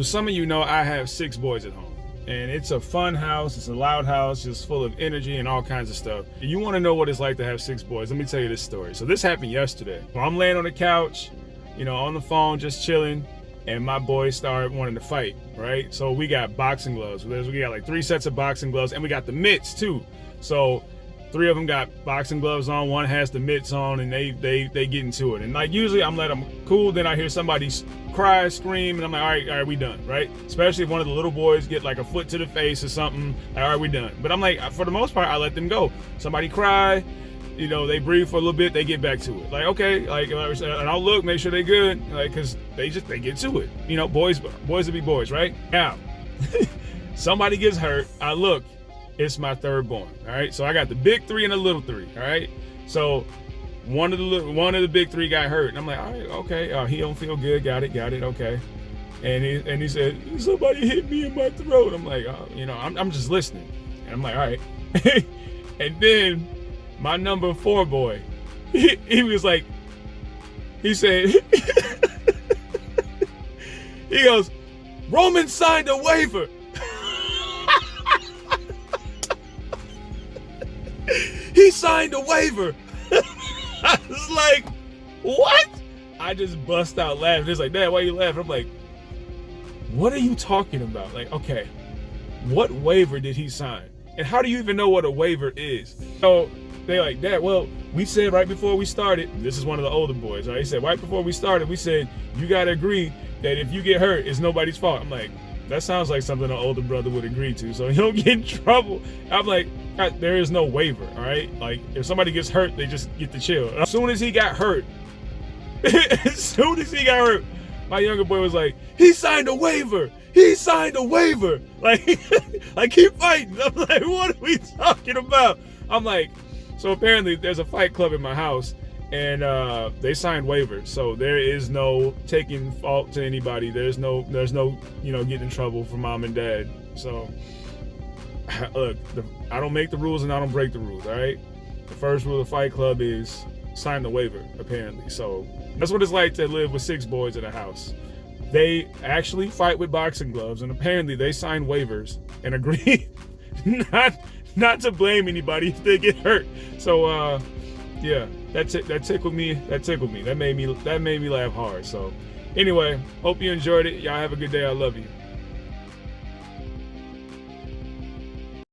So some of you know I have 6 boys at home, and it's a fun house. It's a loud house, just full of energy and all kinds of stuff. If you want to know what it's like to have 6 boys, let me tell you this story. So this happened yesterday. So I'm laying on the couch, on the phone, just chilling, and my boys started wanting to fight, right? So we got boxing gloves. We got like 3 sets of boxing gloves, and we got the mitts too. So 3 of them got boxing gloves on, 1 has the mitts on, and they get into it. And like usually I'm letting them cool, then I hear somebody cry, scream, and I'm like, all right, we done, right? Especially if one of the little boys get like a foot to the face or something, like, all right, we done. But I'm like, for the most part, I let them go. Somebody cry, they breathe for a little bit, they get back to it. Like, okay, and I'll look, make sure they're good, cause they get to it. Boys will be boys, right? Now, somebody gets hurt, I look, it's my 3rd born, all right? So I got the big 3 and the little 3, all right? So one of the big 3 got hurt, and I'm like, all right, okay, he don't feel good, got it, okay. And he said, somebody hit me in my throat. I'm like, I'm just listening, and I'm like, all right. And then my number 4 boy, he was like, he said, he goes, Roman signed a waiver. He signed a waiver. I was like, what? I just bust out laughing. It's like, Dad, why are you laughing? I'm like, what are you talking about? Like, okay, what waiver did he sign? And how do you even know what a waiver is? So they're like, Dad, well, we said right before we started, this is one of the older boys, right? He said, right before we started, we said, you got to agree that if you get hurt, it's nobody's fault. I'm like, that sounds like something an older brother would agree to, so you don't get in trouble. I'm like, there is no waiver, all right? Like, if somebody gets hurt, they just get to chill. As soon as he got hurt, my younger boy was like, he signed a waiver. He signed a waiver. Like, keep fighting. I'm like, what are we talking about? I'm like, so apparently there's a fight club in my house, and they signed waivers. So there is no taking fault to anybody. There's no getting in trouble for mom and dad. So look, I don't make the rules and I don't break the rules, all right? The first rule of Fight Club is sign the waiver, apparently. So that's what it's like to live with 6 boys in a house. They actually fight with boxing gloves, and apparently they sign waivers and agree not to blame anybody if they get hurt. So yeah, that tickled me. That made me laugh hard. So anyway, hope you enjoyed it. Y'all have a good day. I love you.